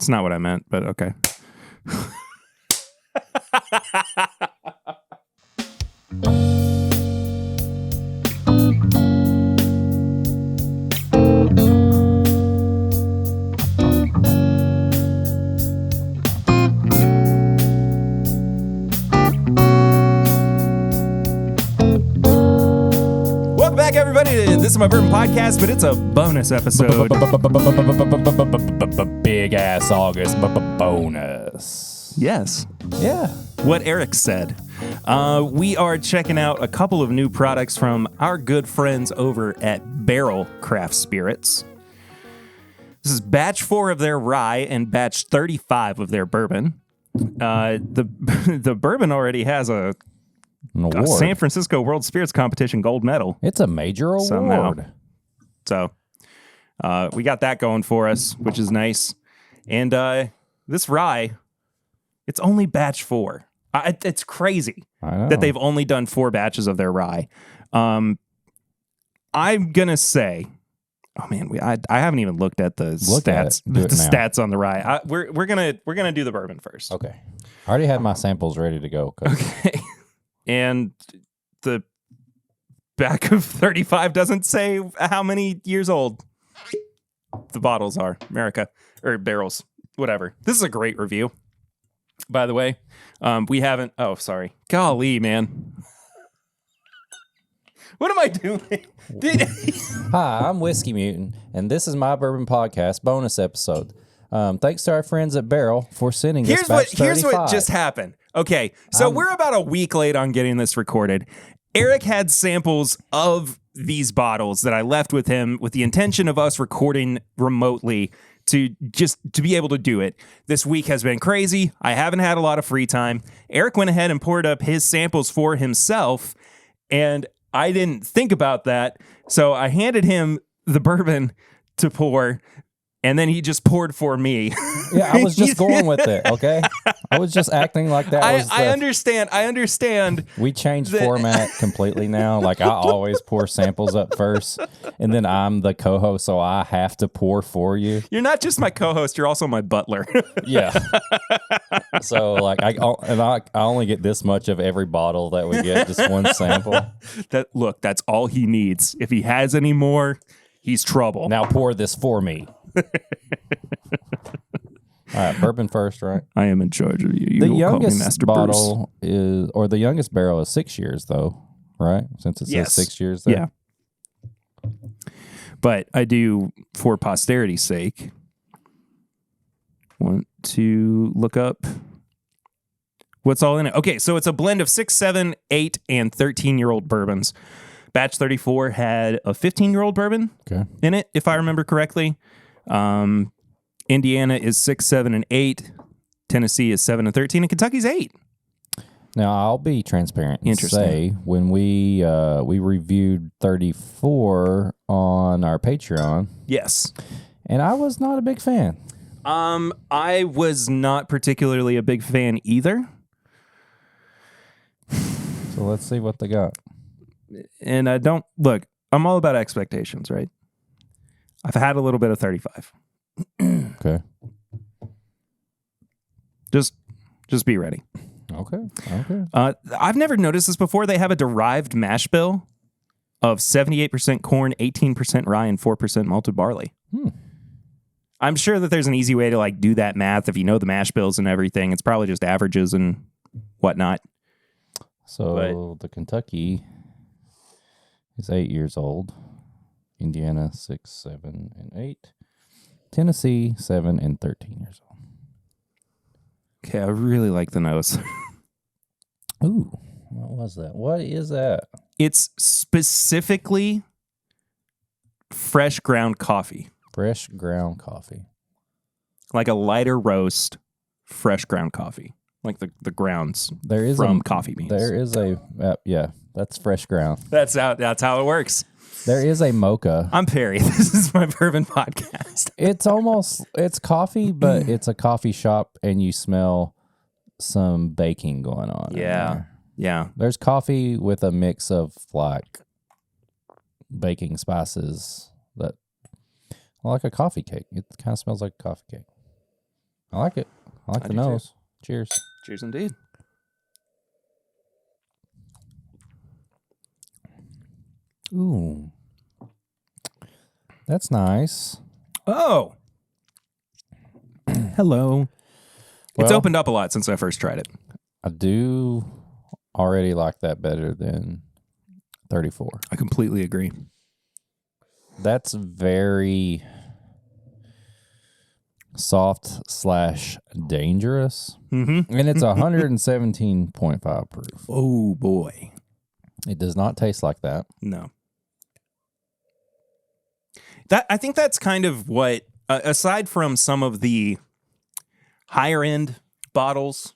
It's not what I meant, but okay. Welcome back, everybody. This is my Bourbon Podcast, but it's a bonus episode. Big ass August bonus. Yes. Yeah. What Eric said. We are checking out a couple of new products from our good friends over at Barrell Craft Spirits. This is batch 4 of their rye and batch 35 of their bourbon. The bourbon already has a San Francisco World Spirits Competition gold medal. It's a major award. Somehow. So we got that going for us, which is nice. And this rye, it's only batch 4. It's crazy that they've only done 4 batches of their rye. I'm gonna say, oh man, I haven't even looked at the stats on the rye. We're gonna do the bourbon first. Okay, I already had my samples ready to go. Okay, and the back of 35 doesn't say how many years old the bottles are. America or barrels, whatever. This is a great review, by the way. We haven't. Oh, sorry. Golly, man. What am I doing? Hi, I'm Whiskey Mutant, and this is my Bourbon Podcast bonus episode. Thanks to our friends at Barrell for sending us batch 35. Here's what just happened. Okay, so we're about a week late on getting this recorded. Eric had samples of these bottles that I left with him with the intention of us recording remotely to be able to do it. This week has been crazy. I haven't had a lot of free time. Eric went ahead and poured up his samples for himself, and I didn't think about that. So I handed him the bourbon to pour, and then he just poured for me. Yeah, I was just going with it, okay? I was just acting like that was I understand. We changed format completely now. Like, I always pour samples up first, and then I'm the co-host, so I have to pour for you. You're not just my co-host, you're also my butler. Yeah. So, like, I only get this much of every bottle that we get, just one sample. That's all he needs. If he has any more, he's trouble. Now pour this for me. All right, bourbon first, right? I am in charge of you. The youngest bottle is, or the youngest barrel is 6 years, though, right? Since it says 6 years there. Yeah. But I do, for posterity's sake, want to look up what's all in it. Okay, so it's a blend of 6, 7, 8, and 13-year-old bourbons. Batch 34 had a 15-year-old bourbon in it, if I remember correctly. Indiana is 6, 7, and 8. Tennessee is 7 and 13, and Kentucky's 8. Now, I'll be transparent and say when we reviewed 34 on our Patreon. Yes. And I was not a big fan. I was not particularly a big fan either. So let's see what they got. And I don't look, I'm all about expectations, right? I've had a little bit of 35. Okay. Just be ready. Okay. I've never noticed this before. They have a derived mash bill of 78% corn, 18% rye, and 4% malted barley. I'm sure that there's an easy way to like do that math if you know the mash bills and everything. It's probably just averages and whatnot. So the Kentucky is 8 years old. Indiana 6, 7, and 8. Tennessee 7 and 13 years old. Okay, I really like the nose. Ooh, what was that? What is that? It's specifically fresh ground coffee. Fresh ground coffee. Like a lighter roast, fresh ground coffee. Like the grounds coffee beans. There is that's fresh ground. That's how it works. There is a mocha. I'm Perry. This is my Bourbon Podcast. It's coffee, but it's a coffee shop, and you smell some baking going on. Yeah. There's coffee with a mix of like baking spices that like a coffee cake. It kind of smells like a coffee cake. I like it. I like the nose. Too. Cheers. Cheers indeed. Ooh. That's nice. Oh. Hello. It's Well, opened up a lot since I first tried it. I do already like that better than 34. I completely agree. That's very soft/dangerous. Mm-hmm. And it's 117.5 proof. Oh, boy. It does not taste like that. No. I think that's kind of what, aside from some of the higher end bottles,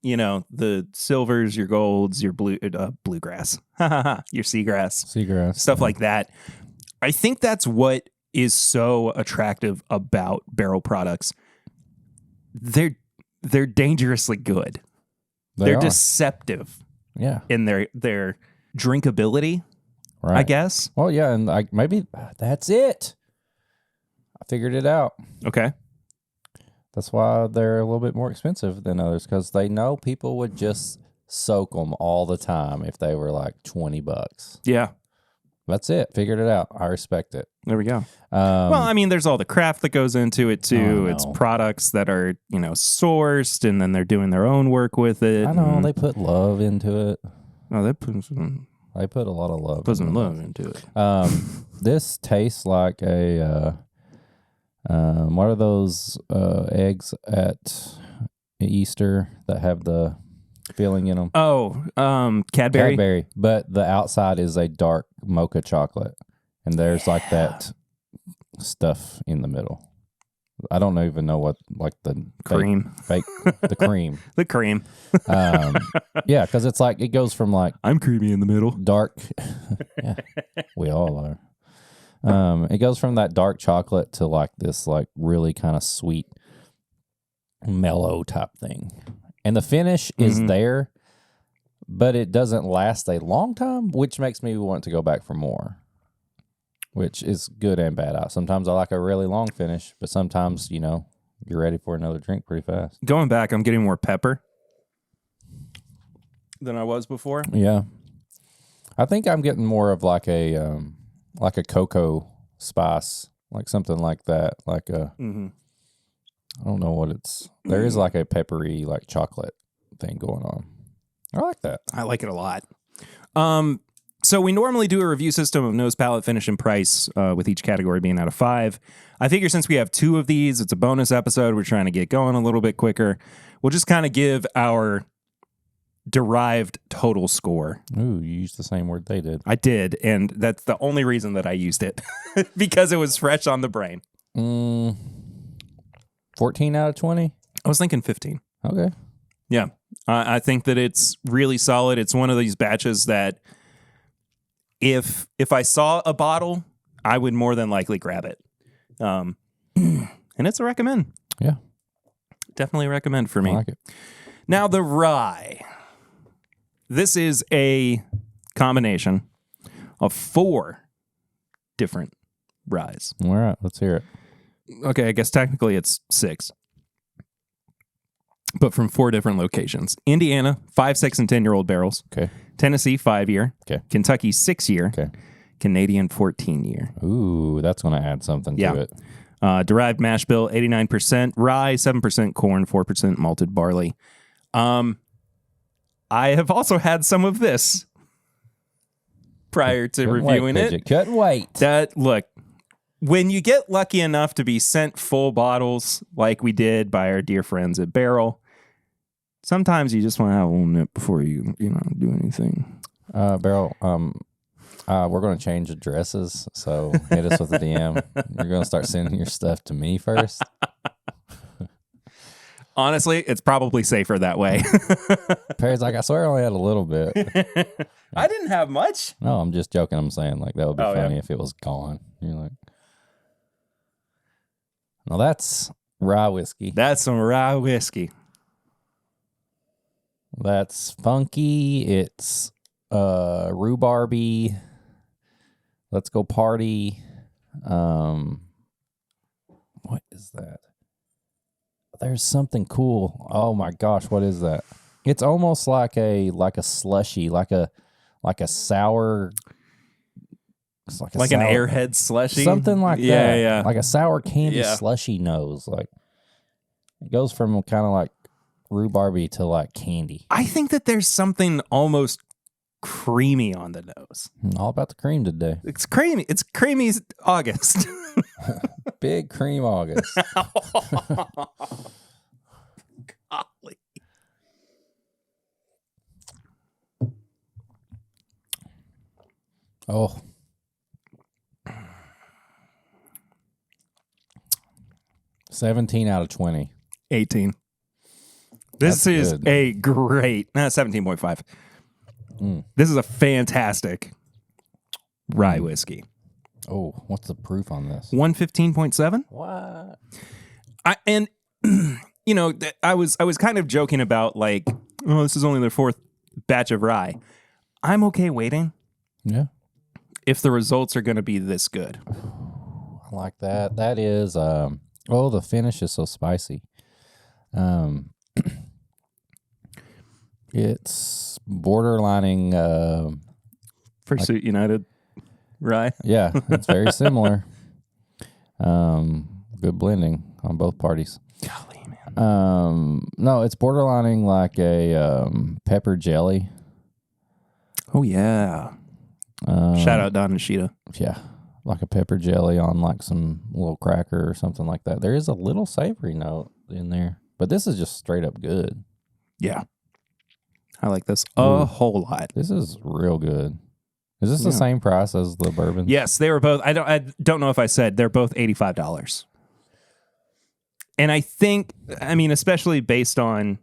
you know, the silvers, your golds, your bluegrass, your seagrass, stuff like that. I think that's what is so attractive about barrel products. They're dangerously good. They're deceptive. Yeah. In their drinkability, right. I guess. Well, yeah, and maybe that's it. I figured it out. Okay. That's why they're a little bit more expensive than others, because they know people would just soak them all the time if they were like $20. Yeah. That's it. Figured it out. I respect it. There we go. Well, I mean, there's all the craft that goes into it too. It's products that are, you know, sourced, and then they're doing their own work with it. I know they put love into it. No, they put a lot of love. Put some love into it. This tastes like a what are those eggs at Easter that have the filling in them? Oh, Cadbury. Cadbury, but the outside is a dark mocha chocolate, and there's like that stuff in the middle. I don't even know what, like the cream, the cream, the cream. Yeah, because it's like it goes from like I'm creamy in the middle, dark. Yeah, we all are. It goes from that dark chocolate to like this like really kind of sweet, mellow type thing, and the finish is there, but it doesn't last a long time, which makes me want to go back for more. Which is good and bad. Sometimes I like a really long finish, but sometimes, you know, you're ready for another drink pretty fast. Going back, I'm getting more pepper than I was before. Yeah. I think I'm getting more of like a cocoa spice, like something like that. Like a, I don't know what it's, there is like a peppery, like chocolate thing going on. I like that. I like it a lot. So we normally do a review system of nose, palate, finish, and price, with each category being out of 5. I figure since we have 2 of these, it's a bonus episode. We're trying to get going a little bit quicker. We'll just kind of give our derived total score. Ooh, you used the same word they did. I did, and that's the only reason that I used it, because it was fresh on the brain. 14 out of 20? I was thinking 15. Okay. Yeah. I think that it's really solid. It's one of these batches that if I saw a bottle, I would more than likely grab it. And it's a recommend. Yeah. Definitely recommend for me. I like it. Now, the rye. This is a combination of 4 different ryes. All right, let's hear it. Okay, I guess technically it's 6. But from 4 different locations. Indiana, 5, 6, and 10-year-old barrels. Okay. Tennessee, 5-year. Okay. Kentucky, 6-year. Okay. Canadian, 14-year. Ooh, that's going to add something to it. Derived mash bill, 89%. Rye, 7% corn, 4% malted barley. I have also had some of this prior to reviewing it. Couldn't wait. Look, when you get lucky enough to be sent full bottles like we did by our dear friends at Barrell, sometimes you just want to have a little nip before you do anything. Barrell, we're going to change addresses, so hit us with a DM. You're going to start sending your stuff to me first. Honestly, it's probably safer that way. Perry's like, I swear I only had a little bit. I didn't have much. No, I'm just joking. I'm saying like that would be funny if it was gone. You're like, no, that's rye whiskey. That's some rye whiskey. That's funky. It's rhubarby. Let's go party. What is that? I there's something cool. Oh my gosh, what is that? It's almost like a slushy, like a sour. It's like an Airhead slushy, something like that. Yeah, like a sour candy slushy nose. Like it goes from kind of like rhubarby to like candy. I think that there's something almost creamy on the nose. All about the cream today. It's creamy. It's creamy August. Big cream August. Golly. Oh. $17 out of 20. 18. This is good. a great 17.5. This is a fantastic rye whiskey. Oh, what's the proof on this? 115.7. What? You know, I was kind of joking about like, oh, this is only their fourth batch of rye. I'm okay waiting. Yeah. If the results are going to be this good. I like that. That is, the finish is so spicy. It's borderlining, Pursuit United rye. yeah, it's very similar. Good blending on both parties. Golly, man. No, it's borderlining like a pepper jelly. Oh, yeah. Shout out Don and Sheeta. Yeah, like a pepper jelly on like some little cracker or something like that. There is a little savory note in there, but this is just straight up good. Yeah. I like this a whole lot. This is real good. Is this the same price as the bourbon? Yes, they were both. I don't know if I said they're both $85. And I think, I mean, especially based on,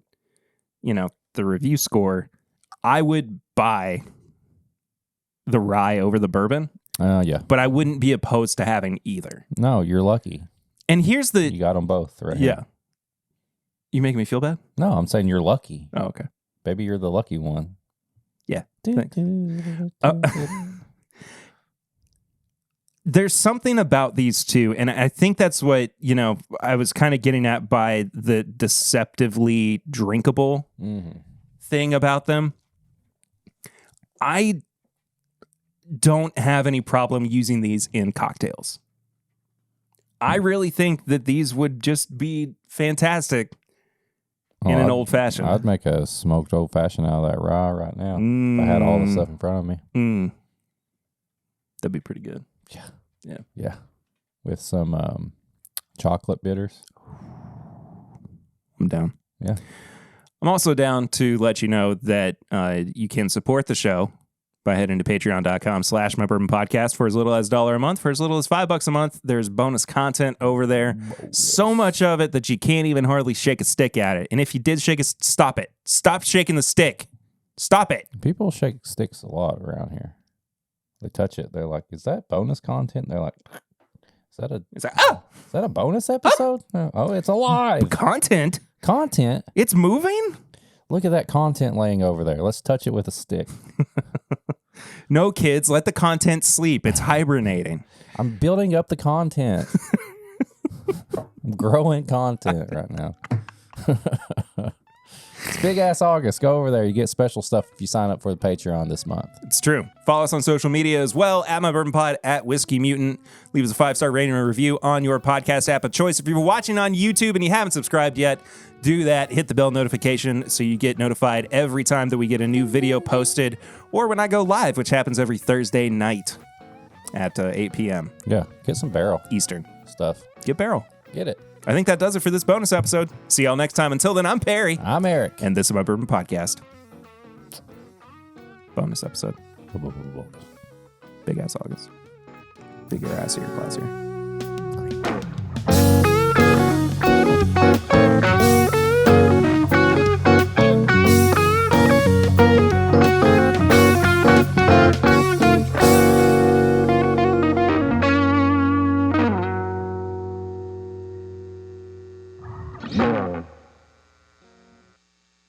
you know, the review score, I would buy the rye over the bourbon. Yeah. But I wouldn't be opposed to having either. No, you're lucky. And here's the... You got them both, right? Yeah. You making me feel bad? No, I'm saying you're lucky. Oh, okay. Baby, you're the lucky one. Yeah. Thanks. There's something about these two, and I think that's what, you know, I was kind of getting at by the deceptively drinkable thing about them. I don't have any problem using these in cocktails. I really think that these would just be fantastic in an old fashioned. I'd make a smoked old fashioned out of that rye right now. If I had all the stuff in front of me. That'd be pretty good. Yeah. With some chocolate bitters. I'm down. Yeah. I'm also down to let you know that you can support the show by heading to patreon.com/mybourbonpodcast for as little as $1 a month. For as little as $5 a month, there's bonus content over there. So much of it that you can't even hardly shake a stick at it. And if you did shake it, stop it. Stop shaking the stick. Stop it. People shake sticks a lot around here. They touch it. They're like, is that bonus content? They're like, is that a bonus episode? Oh, it's alive. Content? It's moving? Look at that content laying over there. Let's touch it with a stick. No, kids, let the content sleep. It's hibernating. I'm building up the content. I'm growing content right now. It's Big Ass August. Go over there. You get special stuff if you sign up for the Patreon this month. It's true. Follow us on social media as well, at My Bourbon Pod, at Whiskey Mutant. Leave us a 5-star rating and review on your podcast app of choice. If you're watching on YouTube and you haven't subscribed yet, do that. Hit the bell notification so you get notified every time that we get a new video posted or when I go live, which happens every Thursday night at 8 p.m. Yeah. Get some Barrell Eastern stuff. Get Barrell. Get it. I think that does it for this bonus episode. See y'all next time. Until then, I'm Perry. I'm Eric. And this is My Bourbon Podcast. Bonus episode. Big ass August. Bigger assier, classier.